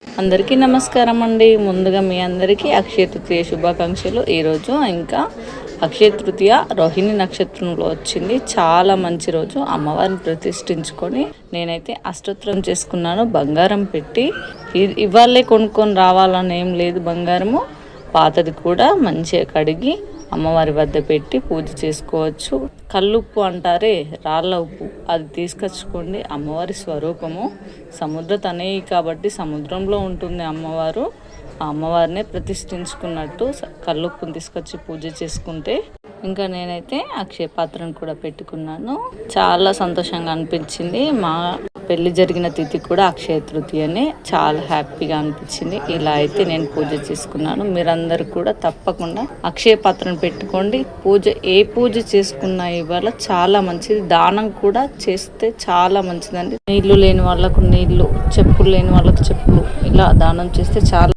అందరికీ నమస్కారం అండి. ముందుగా మీ అందరికీ అక్షయ తృతీయ శుభాకాంక్షలు. ఈరోజు ఇంకా అక్షయ తృతీయ రోహిణి నక్షత్రంలో వచ్చింది. చాలా మంచి రోజు. అమ్మవారిని ప్రతిష్ఠించుకొని నేనైతే అష్టోత్తరం చేసుకున్నాను. బంగారం పెట్టి ఇవాళే కొనుక్కొని రావాలని ఏం లేదు. బంగారము పాతది కూడా మంచిగా కడిగి అమ్మవారి వద్ద పెట్టి పూజ చేసుకోవచ్చు. కల్లుప్పు అంటారే, రాళ్ళ ఉప్పు, అది తీసుకొచ్చుకోండి. అమ్మవారి స్వరూపము సముద్ర తనయి కాబట్టి సముద్రంలో ఉంటుంది అమ్మవారు. ఆ అమ్మవారినే ప్రతిష్ఠించుకున్నట్టు కల్లుప్పుని తీసుకొచ్చి పూజ చేసుకుంటే, ఇంకా నేనైతే అక్షయ పాత్రను కూడా పెట్టుకున్నాను. చాలా సంతోషంగా అనిపించింది. మా పెళ్లి జరిగిన తిథి కూడా అక్షయ తృతీయనే. చాలా హ్యాపీగా అనిపించింది. ఇలా అయితే నేను పూజ చేసుకున్నాను. మీరందరూ కూడా తప్పకుండా అక్షయ పాత్రను పెట్టుకోండి. ఏ పూజ చేసుకున్నా ఇవాళ చాలా మంచిది. దానం కూడా చేస్తే చాలా మంచిదండి. నీళ్లు లేని వాళ్ళకు నీళ్లు, చెప్పులు లేని వాళ్ళకు చెప్పులు, ఇలా దానం చేస్తే చాలా